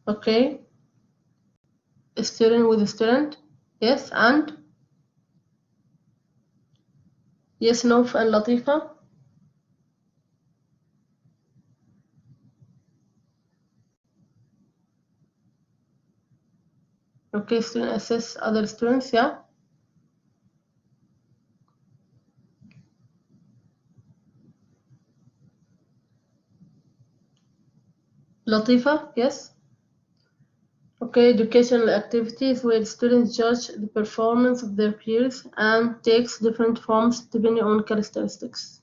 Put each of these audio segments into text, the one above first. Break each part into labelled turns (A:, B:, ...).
A: Okay. A student with a student. Yes, and yes, Nof and Latifa. Okay, student assess other students, yeah. Latifa, yes. Okay, educational activities where students judge the performance of their peers and takes different forms depending on characteristics.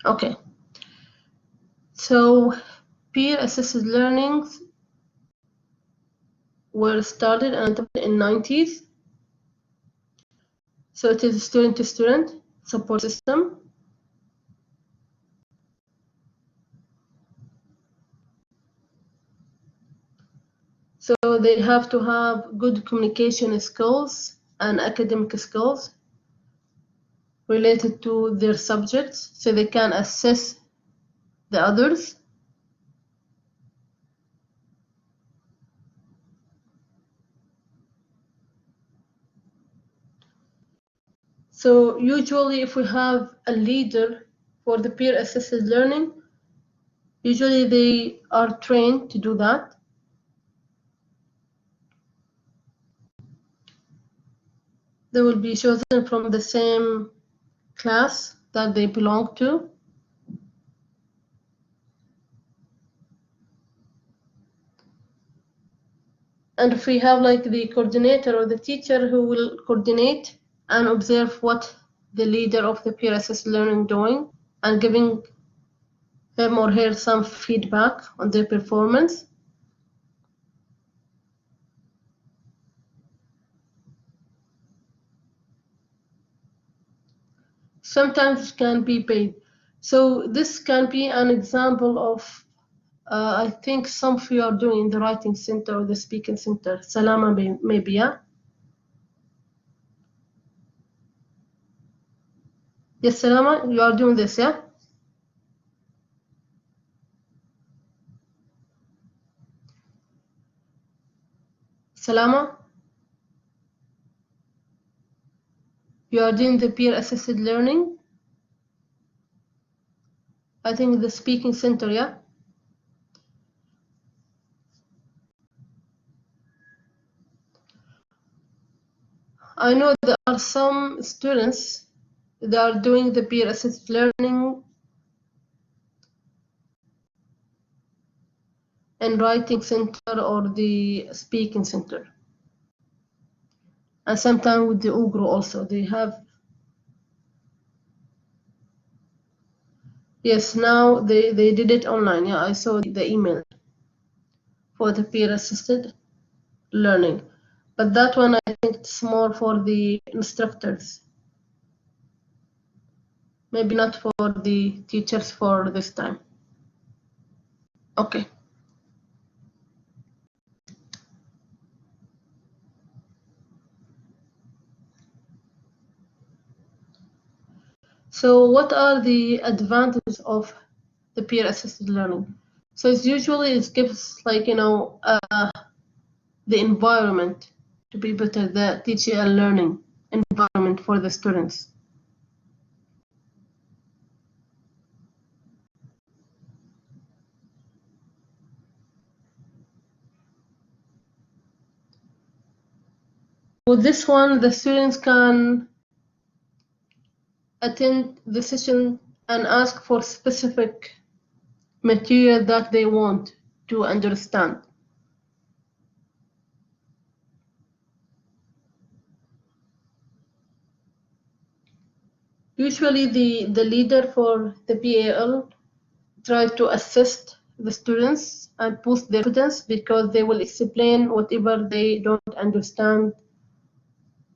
A: Okay. So peer-assisted learnings were started and in 90s. So it is student-to-student support system. So they have to have good communication skills and academic skills related to their subjects so they can assess the others. So usually if we have a leader for the peer-assisted learning, usually they are trained to do that. They will be chosen from the same class that they belong to. And if we have like the coordinator or the teacher who will coordinate and observe what the leader of the peer-assisted learning doing and giving him or her some feedback on their performance. Sometimes it can be paid. So this can be an example of, I think some of you are doing the writing center or the speaking center. Salama maybe, yeah? Yes, Salama, you are doing this, yeah? Salama, you are doing the peer-assisted learning? I think the speaking center, yeah? I know there are some students that are doing the peer-assisted learning in writing center or the speaking center. And sometimes with the UGRO also, they have. Yes, now they did it online. Yeah, I saw the email for the peer-assisted learning. But that one, I think it's more for the instructors. Maybe not for the teachers for this time. Okay. So what are the advantages of the peer-assisted learning? So it's usually it gives like, you know, the environment to be better, the teaching and learning environment for the students. With this one, the students can attend the session and ask for specific material that they want to understand. Usually the leader for the PAL try to assist the students and boost their confidence because they will explain whatever they don't understand,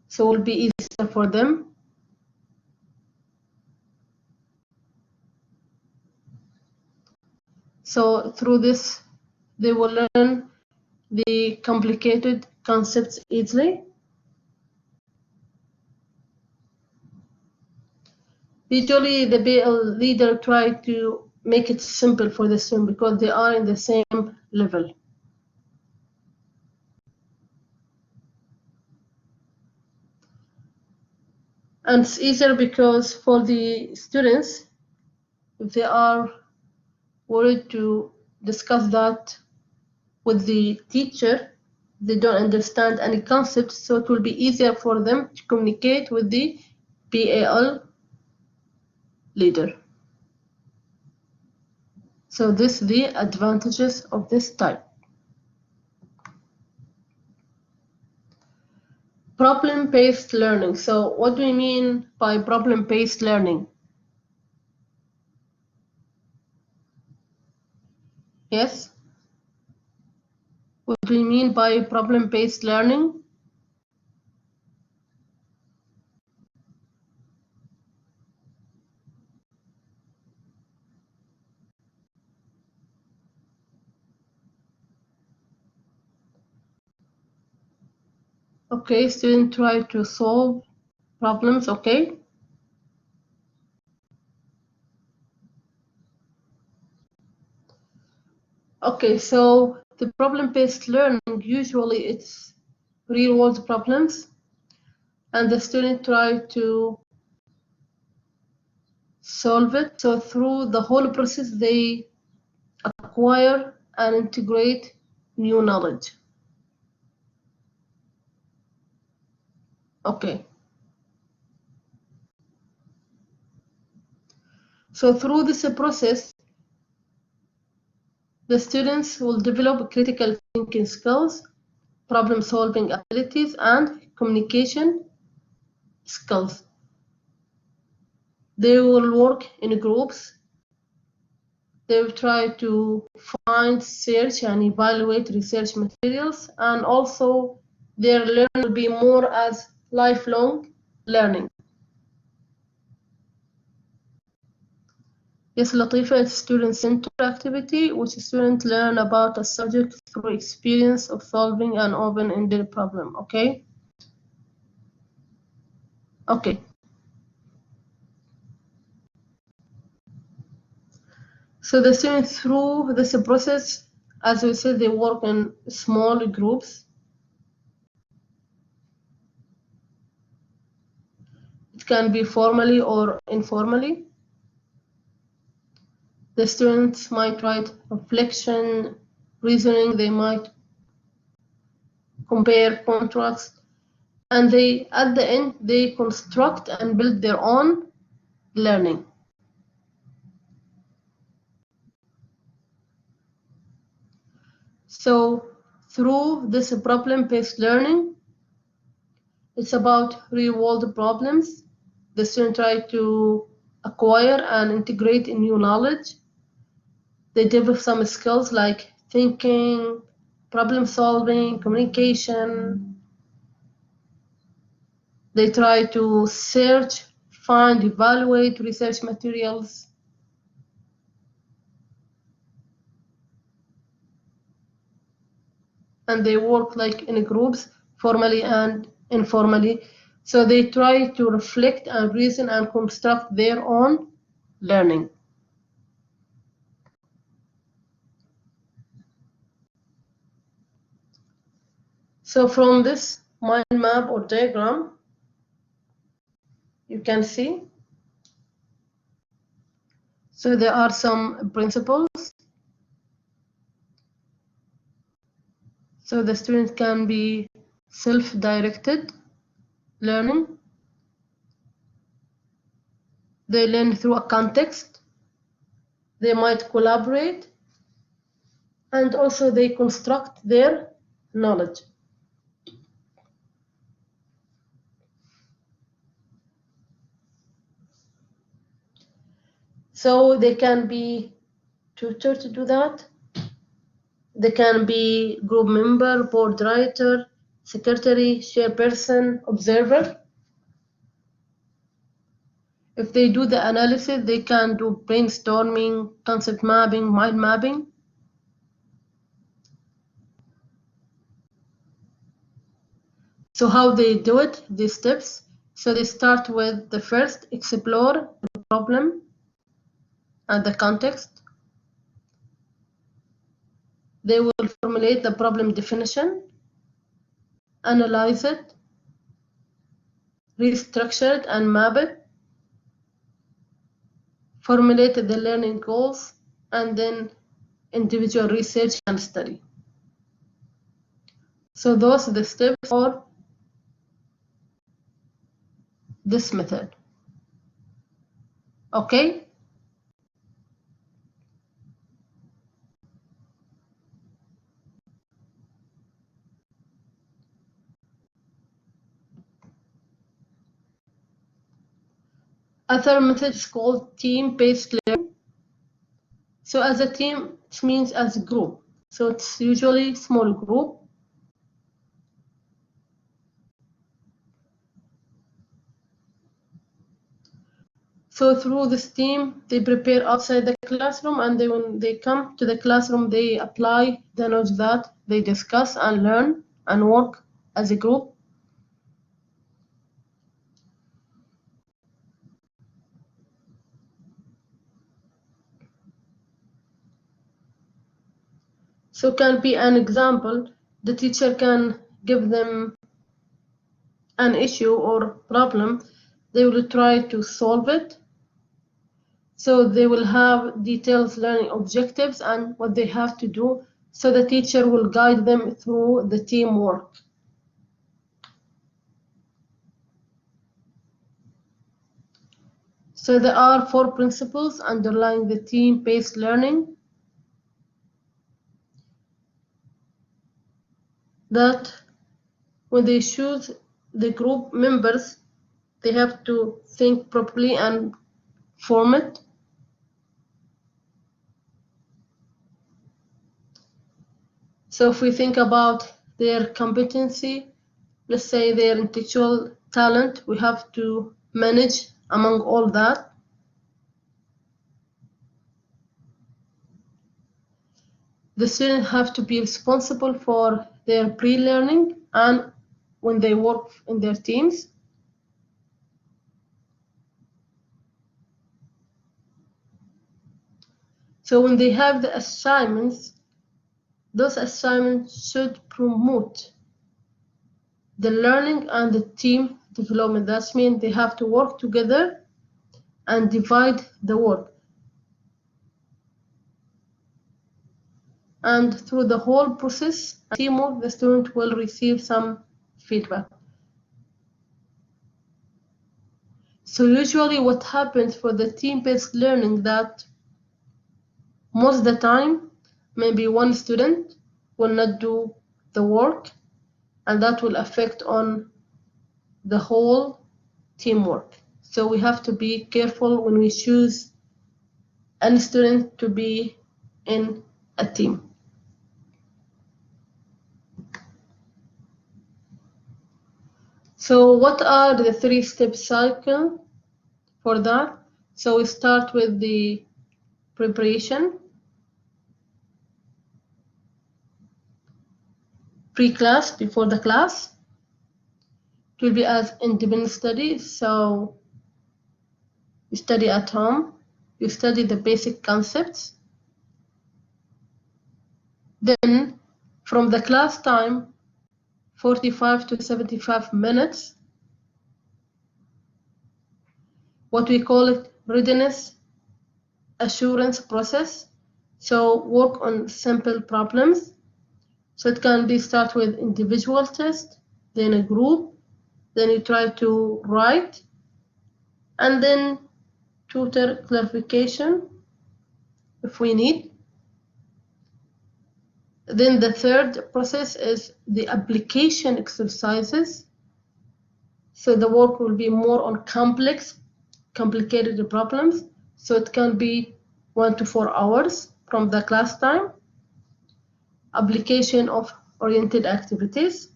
A: so it will be easier for them. So through this, they will learn the complicated concepts easily. Usually the BL leader try to make it simple for the student because they are in the same level. And it's easier because for the students, if they are worried to discuss that with the teacher, they don't understand any concept, so it will be easier for them to communicate with the PAL leader. So this is the advantages of this type. Problem-based learning. So what do we mean by problem-based learning? Yes? What do we mean by problem-based learning? Okay, students try to solve problems, okay? Okay, so the problem-based learning, usually it's real-world problems, and the student try to solve it. So through the whole process, they acquire and integrate new knowledge. Okay. So through this process, the students will develop critical thinking skills, problem-solving abilities, and communication skills. They will work in groups. They will try to find, search, and evaluate research materials, and also their learning will be more as lifelong learning. Yes, Latifa, it's student-centered activity, which students learn about a subject through experience of solving an open-ended problem, okay? Okay. So the students through this process, as we said, they work in small groups. It can be formally or informally. The students might write reflection, reasoning, they might compare, contrast, and they, at the end, they construct and build their own learning. So through this problem-based learning, it's about real-world problems. The students try to acquire and integrate new knowledge. They develop some skills like thinking, problem solving, communication. They try to search, find, evaluate research materials. And they work like in groups, formally and informally. So they try to reflect and reason and construct their own learning. So from this mind map or diagram, you can see. So there are some principles. So the student can be self-directed learning. They learn through a context. They might collaborate. And also they construct their knowledge. So they can be tutor to do that. They can be group member, board writer, secretary, chairperson, observer. If they do the analysis, they can do brainstorming, concept mapping, mind mapping. So how they do it, these steps. So they start with the first, explore the problem and the context. They will formulate the problem definition, analyze it, restructured and mapped, formulated the learning goals, and then individual research and study. So those are the steps for this method. Okay? Other method is called team-based learning. So as a team, it means as a group. So it's usually small group. So through this team, they prepare outside the classroom, and then when they come to the classroom, they apply the knowledge that they discuss and learn and work as a group. So can be an example. The teacher can give them an issue or problem. They will try to solve it. So they will have detailed learning objectives and what they have to do. So the teacher will guide them through the teamwork. So there are 4 principles underlying the team-based learning. That when they choose the group members, they have to think properly and form it. So if we think about their competency, let's say their intellectual talent, we have to manage among all that. The students have to be responsible for their pre-learning and when they work in their teams. So when they have the assignments, those assignments should promote the learning and the team development. That means they have to work together and divide the work. And through the whole process, teamwork, the student will receive some feedback. So usually what happens for the team-based learning that most of the time, maybe one student will not do the work, and that will affect on the whole teamwork. So we have to be careful when we choose any student to be in a team. So what are the 3-step cycle for that? So we start with the preparation, pre-class, before the class. It will be as independent study. So you study at home, you study the basic concepts. Then from the class time, 45 to 75 minutes, what we call it readiness assurance process. So work on simple problems. So it can be start with individual test, then a group, then you try to write, and then tutor clarification if we need. Then the third process is the application exercises. So the work will be more on complicated problems. So it can be 1 to 4 hours from the class time. Application of oriented activities.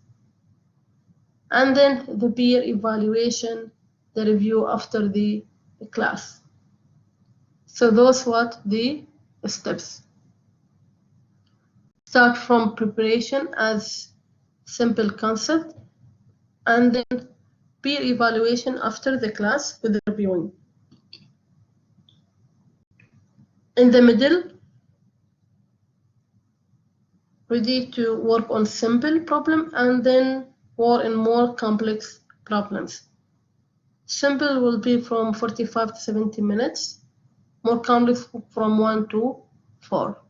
A: And then the peer evaluation, the review after the class. So those what the steps. Start from preparation as simple concept, and then peer evaluation after the class with the reviewing. In the middle, ready to work on simple problem and then more and more complex problems. Simple will be from 45 to 70 minutes. More complex from 1 to 4.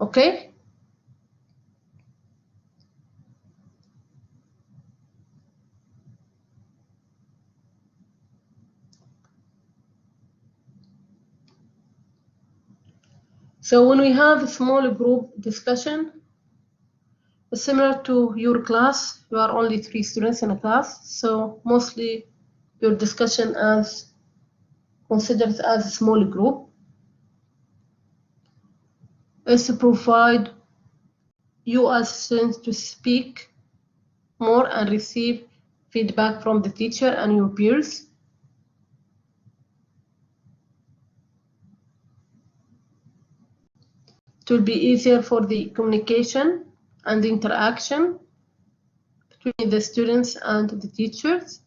A: Okay? So when we have a small group discussion, similar to your class, you are only 3 students in a class, so mostly your discussion is considered as a small group. Is to provide you as students to speak more and receive feedback from the teacher and your peers. It will be easier for the communication and the interaction between the students and the teachers.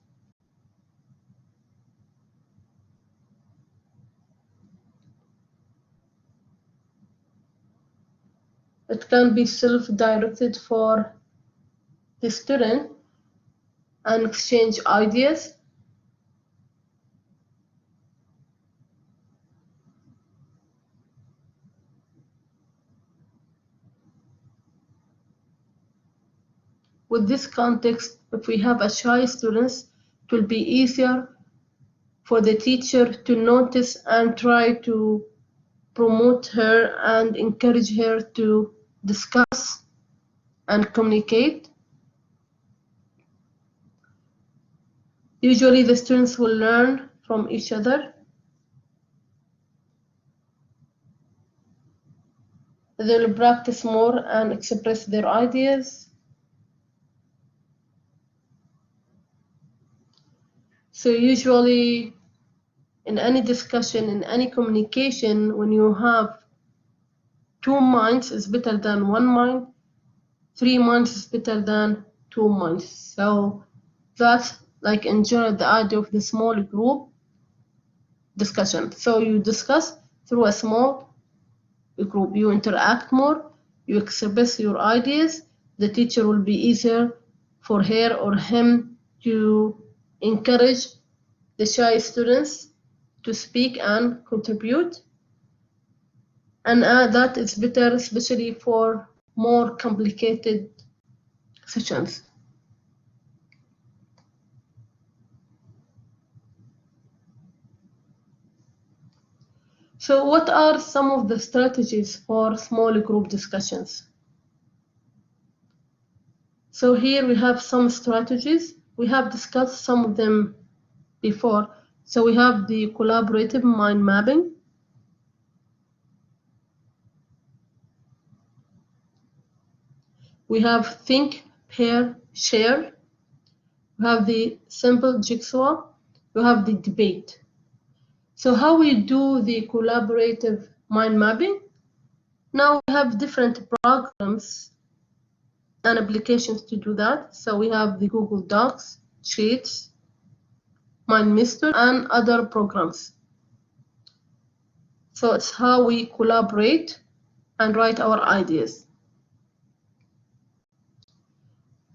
A: It can be self-directed for the student and exchange ideas. With this context, if we have a shy students, it will be easier for the teacher to notice and try to promote her and encourage her to discuss and communicate. Usually the students will learn from each other. They'll practice more and express their ideas. So usually in any discussion, in any communication, when you have 2 minds is better than 1 mind, 3 minds is better than 2 minds. So that's like in general the idea of the small group discussion. So you discuss through a small group, you interact more, you express your ideas. The teacher will be easier for her or him to encourage the shy students to speak and contribute. And that is better, especially for more complicated sessions. So what are some of the strategies for small group discussions? So here we have some strategies. We have discussed some of them before. So we have the collaborative mind mapping. We have think, pair, share. We have the simple jigsaw. We have the debate. So how we do the collaborative mind mapping? Now we have different programs and applications to do that. So we have the Google Docs, Sheets, MindMister, and other programs. So it's how we collaborate and write our ideas.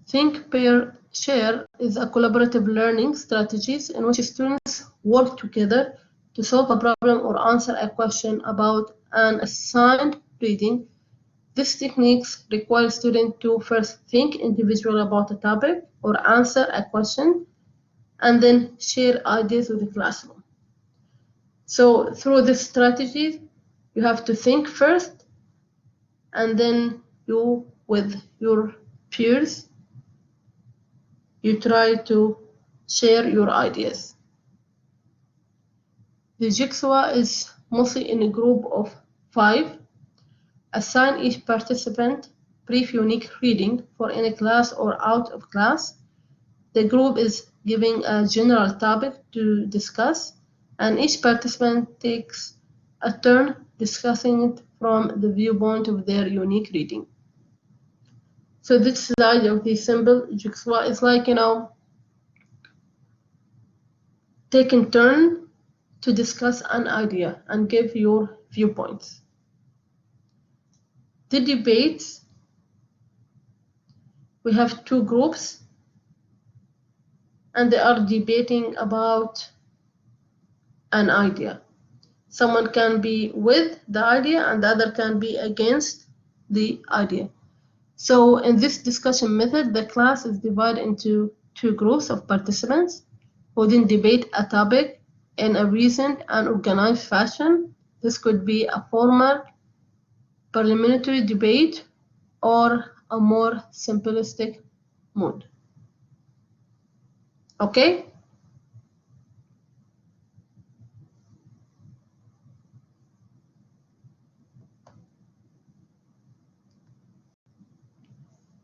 A: Think, pair, share is a collaborative learning strategies in which students work together to solve a problem or answer a question about an assigned reading. This techniques require students to first think individually about a topic or answer a question and then share ideas with the classroom. So through this strategy, you have to think first and then you with your peers you try to share your ideas. The jigsaw is mostly in a group of 5. Assign each participant brief unique reading for any class or out of class. The group is giving a general topic to discuss, and each participant takes a turn discussing it from the viewpoint of their unique reading. So this is the idea of the simple jigsaw. It's like, taking turn to discuss an idea and give your viewpoints. The debates, we have 2 groups and they are debating about an idea. Someone can be with the idea and the other can be against the idea. So in this discussion method, the class is divided into two groups of participants who then debate a topic in a reasoned and organized fashion. This could be a formal parliamentary debate or a more simplistic mode. Okay?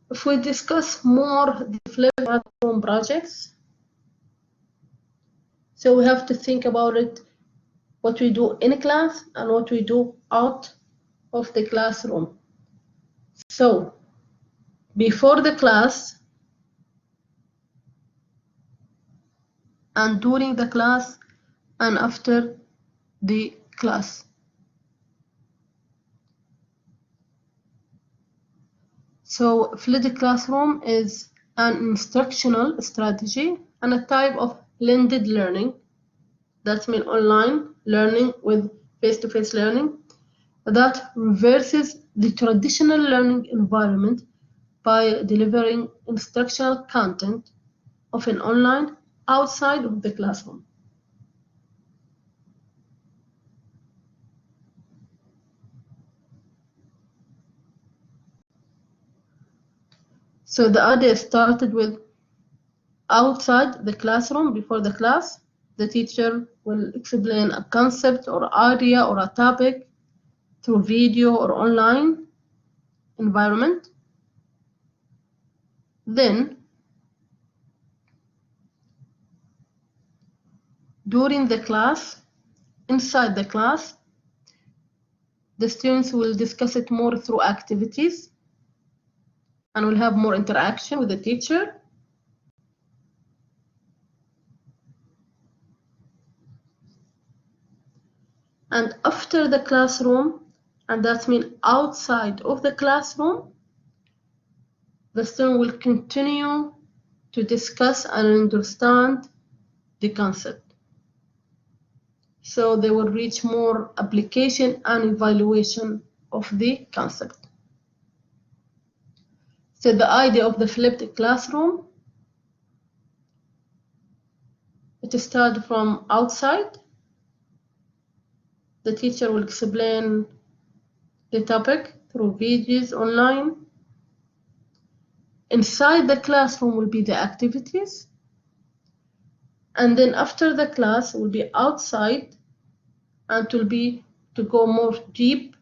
A: If we discuss more the flipped classroom projects, so we have to think about it, what we do in class and what we do out of the classroom. So before the class and during the class and after the class. So flipped classroom is an instructional strategy and a type of blended learning. That means online learning with face-to-face learning that reverses the traditional learning environment by delivering instructional content, often online, outside of the classroom. So the idea started with outside the classroom. Before the class, the teacher will explain a concept or idea or a topic through video or online environment. Then, during the class, inside the class, the students will discuss it more through activities and will have more interaction with the teacher. And after the classroom, and that means outside of the classroom, the student will continue to discuss and understand the concept. So they will reach more application and evaluation of the concept. So the idea of the flipped classroom, it starts from outside. The teacher will explain the topic through videos online. Inside the classroom will be the activities. And then after the class will be outside and it will be to go more deep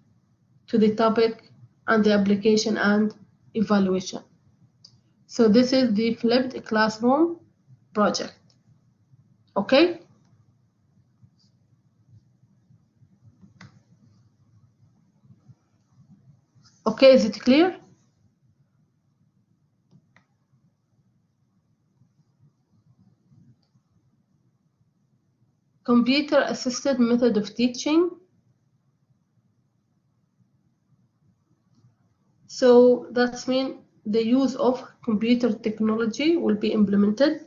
A: to the topic and the application and evaluation. So this is the flipped classroom project. Okay? Okay, is it clear? Computer-assisted method of teaching. So that means the use of computer technology will be implemented.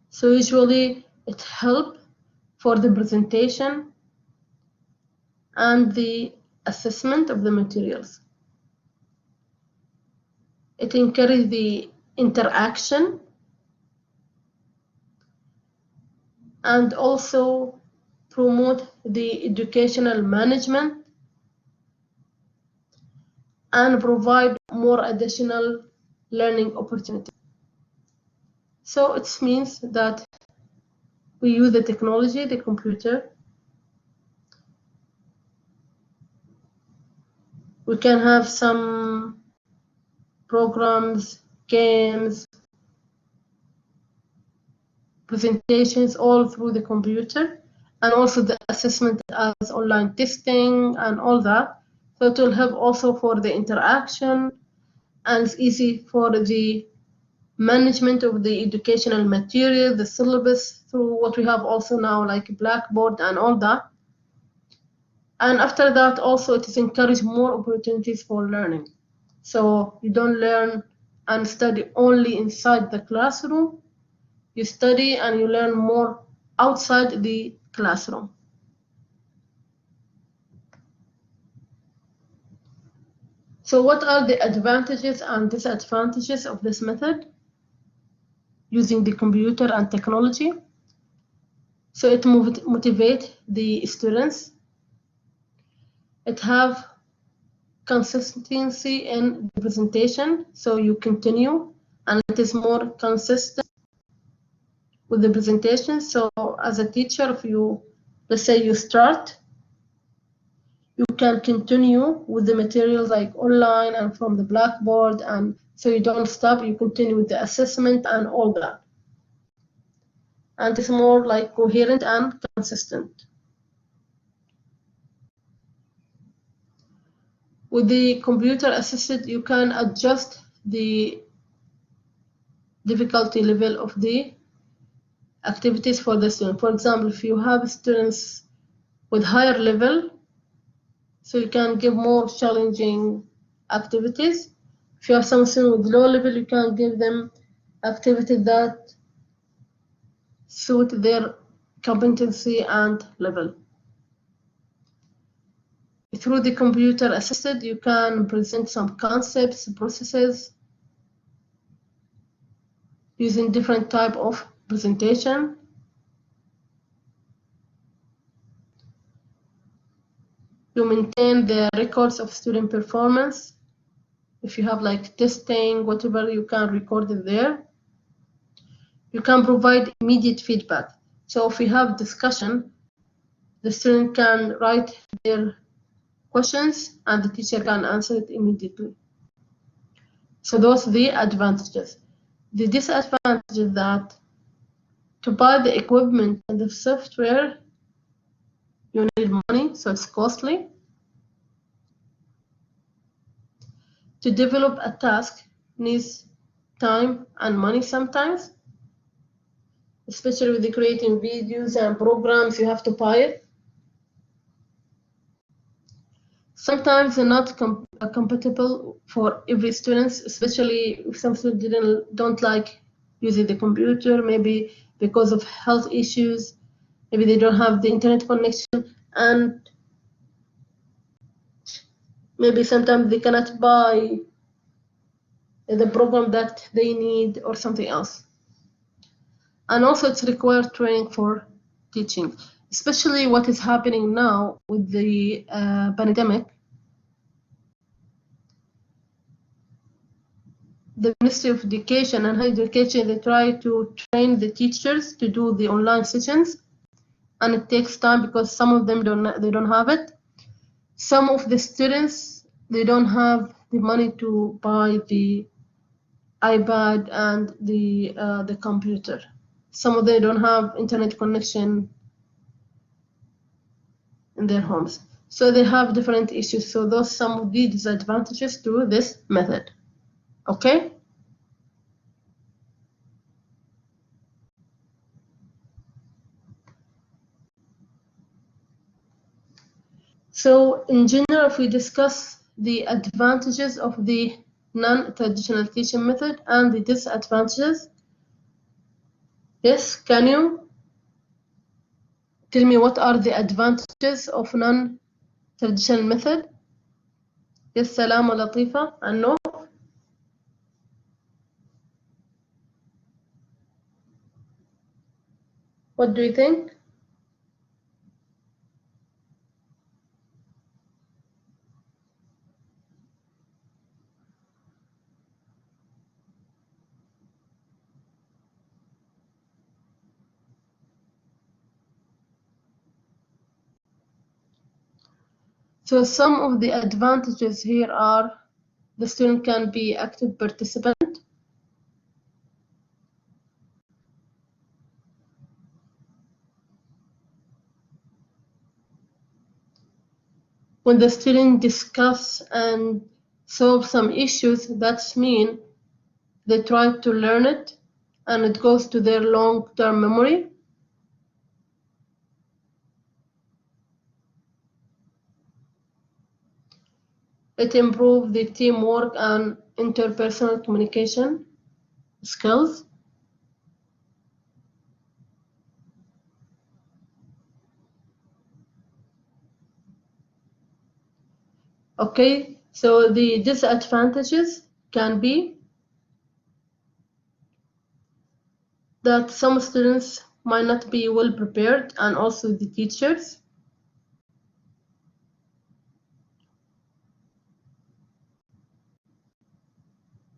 A: So usually it helps for the presentation and the assessment of the materials. It encourages the interaction and also promote the educational management and provide more additional learning opportunities. So it means that we use the technology, the computer. We can have some programs, games, presentations all through the computer, and also the assessment as online testing and all that. So it will help also for the interaction, and it's easy for the management of the educational material, the syllabus, through what we have also now like Blackboard and all that. And after that also it is encouraged more opportunities for learning. So you don't learn and study only inside the classroom. You study and you learn more outside the classroom. So what are the advantages and disadvantages of this method using the computer and technology? So it motivates the students. It have consistency in the presentation, so you continue, and it is more consistent with the presentation. So as a teacher, if you, let's say you start, you can continue with the materials like online and from the blackboard, and so you don't stop, you continue with the assessment and all that. And it's more like coherent and consistent. With the computer assisted, you can adjust the difficulty level of the activities for the student. For example, if you have students with higher level, so you can give more challenging activities. If you have some students with low level, you can give them activities that suit their competency and level. Through the computer assisted, you can present some concepts, processes, using different type of presentation. You maintain the records of student performance. If you have like testing, whatever, you can record it there. You can provide immediate feedback. So if we have discussion, the student can write their questions and the teacher can answer it immediately. So those are the advantages. The disadvantage is that to buy the equipment and the software, you need money, so it's costly. To develop a task needs time and money sometimes, especially with the creating videos and programs, you have to buy it. Sometimes they're not compatible for every student, especially if some students don't like using the computer, maybe because of health issues, maybe they don't have the internet connection, and maybe sometimes they cannot buy the program that they need or something else. And also it's required training for teaching, especially what is happening now with the pandemic. The Ministry of Education and Higher Education, they try to train the teachers to do the online sessions, and it takes time because some of them don't have it. Some of the students, they don't have the money to buy the iPad and the computer. Some of them don't have internet connection in their homes, so they have different issues. So those some of the disadvantages to this method. Okay. So in general, if we discuss the advantages of the non-traditional teaching method and the disadvantages, yes, can you tell me what are the advantages of non-traditional method? Yes, Salama, Latifa, and no? What do you think? So some of the advantages here are the student can be active participant. When the student discuss and solve some issues, that's mean they try to learn it and it goes to their long-term memory. It improves the teamwork and interpersonal communication skills. Okay, so the disadvantages can be that some students might not be well prepared, and also the teachers.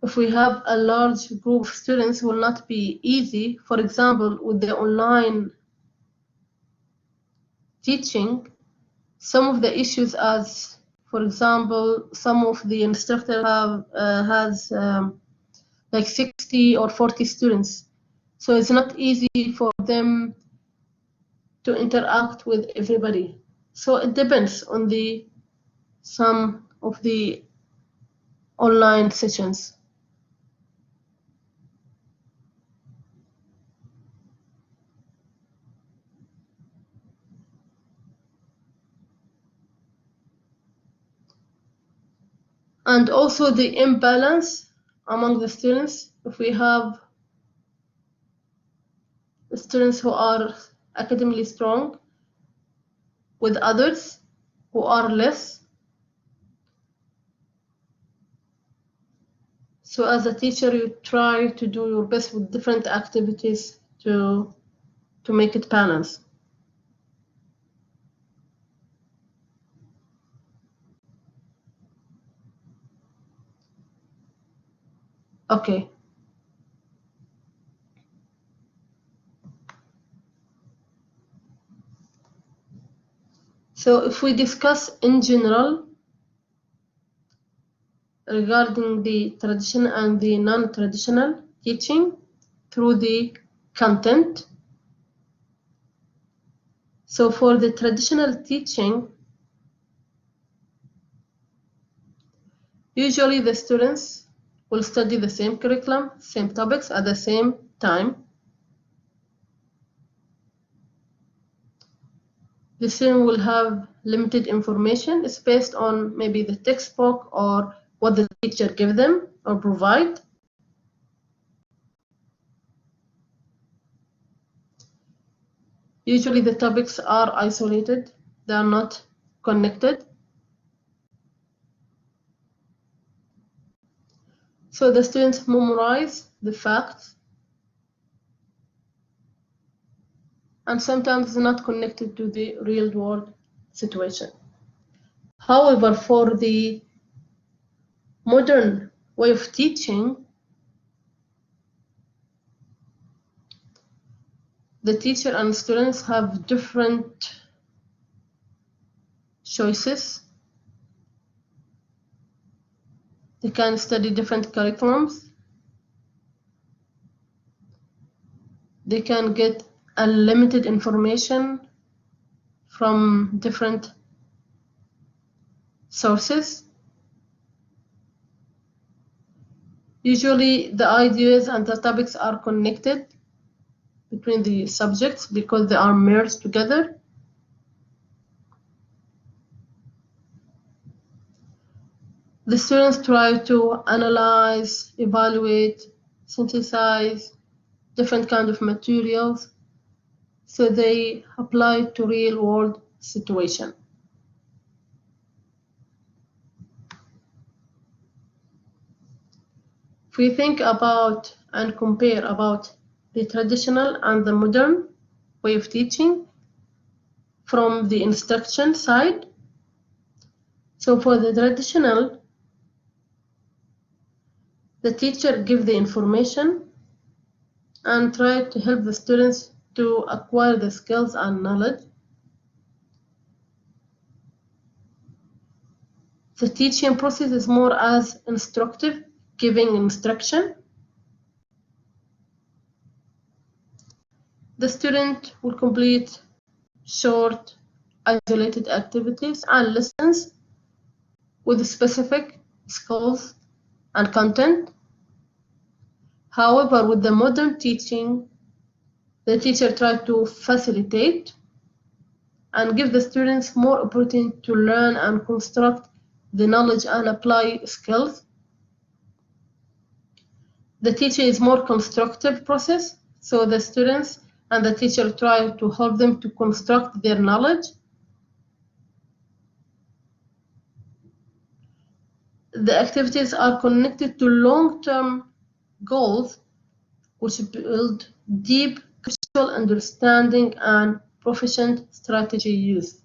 A: If we have a large group of students, it will not be easy. For example, with the online teaching, some of the issues, as for example, some of the instructor has like 60 or 40 students, so it's not easy for them to interact with everybody. So it depends on some of the online sessions. And also the imbalance among the students. If we have students who are academically strong with others who are less, so as a teacher you try to do your best with different activities to make it balance. Okay. So if we discuss in general regarding the traditional and the non-traditional teaching through the content. So for the traditional teaching, usually the students will study the same curriculum, same topics at the same time. The student will have limited information. It's based on maybe the textbook or what the teacher give them or provide. Usually the topics are isolated. They are not connected. So the students memorize the facts, and sometimes not connected to the real world situation. However, for the modern way of teaching, the teacher and students have different choices. They can study different curriculums. They can get unlimited information from different sources. Usually the ideas and the topics are connected between the subjects because they are merged together. The students try to analyze, evaluate, synthesize different kinds of materials, so they apply to real world situation. If we think about and compare about the traditional and the modern way of teaching from the instruction side, so for the traditional, the teacher gives the information and try to help the students to acquire the skills and knowledge. The teaching process is more as instructive, giving instruction. The student will complete short, isolated activities and lessons with specific skills and content. However, with the modern teaching, the teacher tries to facilitate and give the students more opportunity to learn and construct the knowledge and apply skills. The teaching is more constructive process, so the students and the teacher try to help them to construct their knowledge. The activities are connected to long-term goals, which build deep conceptual understanding and proficient strategy use.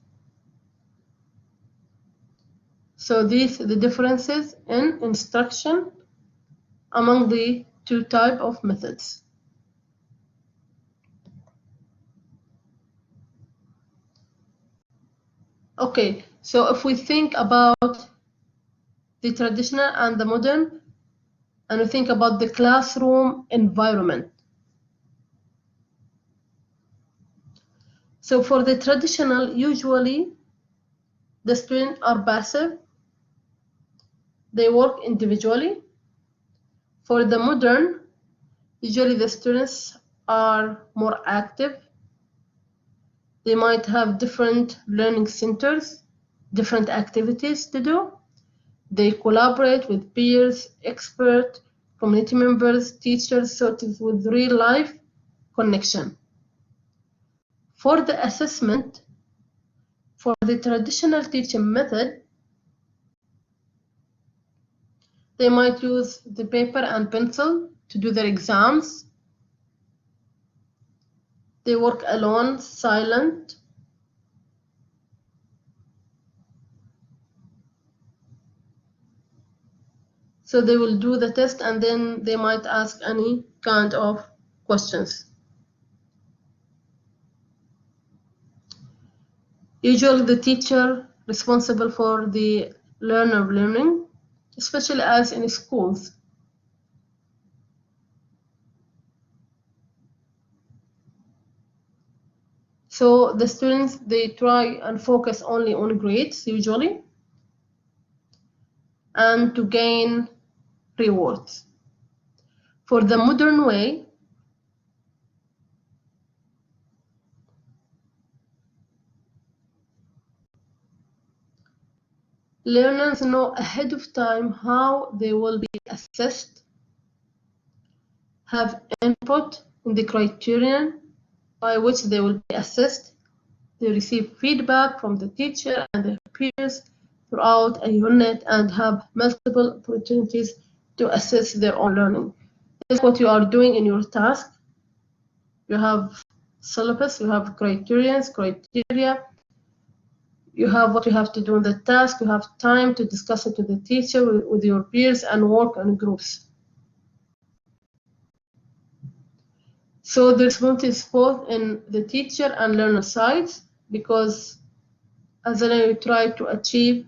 A: So these are the differences in instruction among the two types of methods. Okay, so if we think about the traditional and the modern, and we think about the classroom environment. So for the traditional, usually the students are passive. They work individually. For the modern, usually the students are more active. They might have different learning centers, different activities to do. They collaborate with peers, experts, community members, teachers, so it is with real life connection. For the assessment, for the traditional teaching method, they might use the paper and pencil to do their exams. They work alone, silent. So they will do the test and then they might ask any kind of questions. Usually the teacher responsible for the learner learning, especially as in schools. So the students, they try and focus only on grades usually and to gain rewards. For the modern way, learners know ahead of time how they will be assessed, have input in the criterion by which they will be assessed. They receive feedback from the teacher and their peers throughout a unit and have multiple opportunities to assess their own learning. This is what you are doing in your task. You have syllabus, you have criterions, criteria, you have what you have to do in the task, you have time to discuss it with the teacher, with your peers, and work in groups. So the responsibility is both in the teacher and learner sides, because as a learner you try to achieve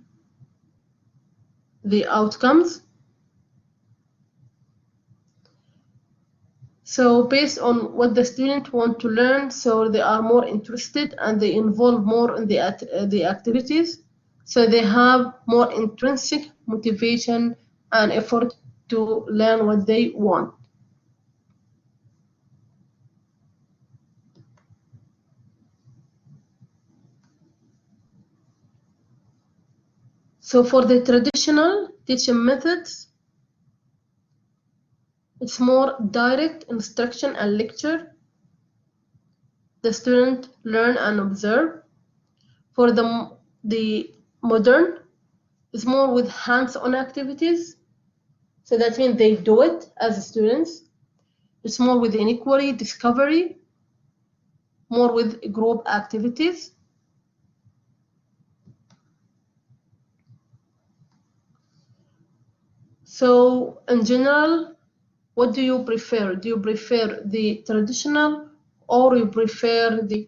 A: the outcomes. So based on what the student want to learn, so they are more interested and they involve more in the activities. So they have more intrinsic motivation and effort to learn what they want. So for the traditional teaching methods, it's more direct instruction and lecture. The student learn and observe. For the modern, it's more with hands-on activities. So that means they do it as students. It's more with inquiry, discovery, more with group activities. So in general, what do you prefer? Do you prefer the traditional or you prefer the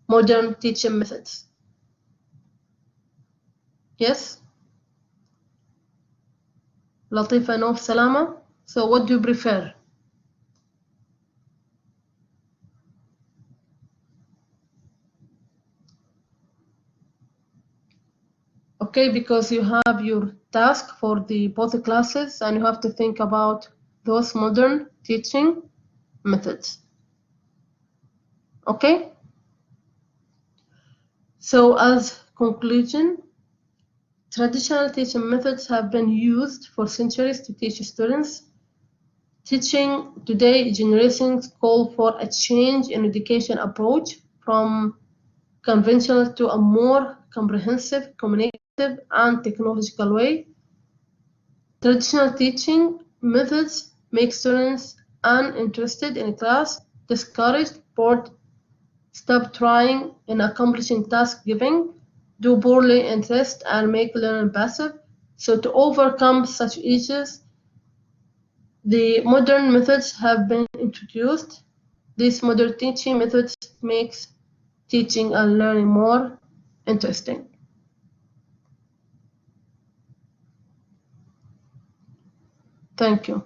A: modern teaching methods? Yes? Latifa, Noof, Salama. So what do you prefer? Okay, because you have your task for the both classes and you have to think about those modern teaching methods. Okay? So as conclusion, Traditional teaching methods have been used for centuries to teach students. Teaching today generations call for a change in education approach from conventional to a more comprehensive, communicative, and technological way. Traditional teaching methods make students uninterested in class, discouraged, bored, stop trying in accomplishing task giving, do poorly in tests, and make learning passive. So to overcome such issues, the modern methods have been introduced. These modern teaching methods makes teaching and learning more interesting. Thank you.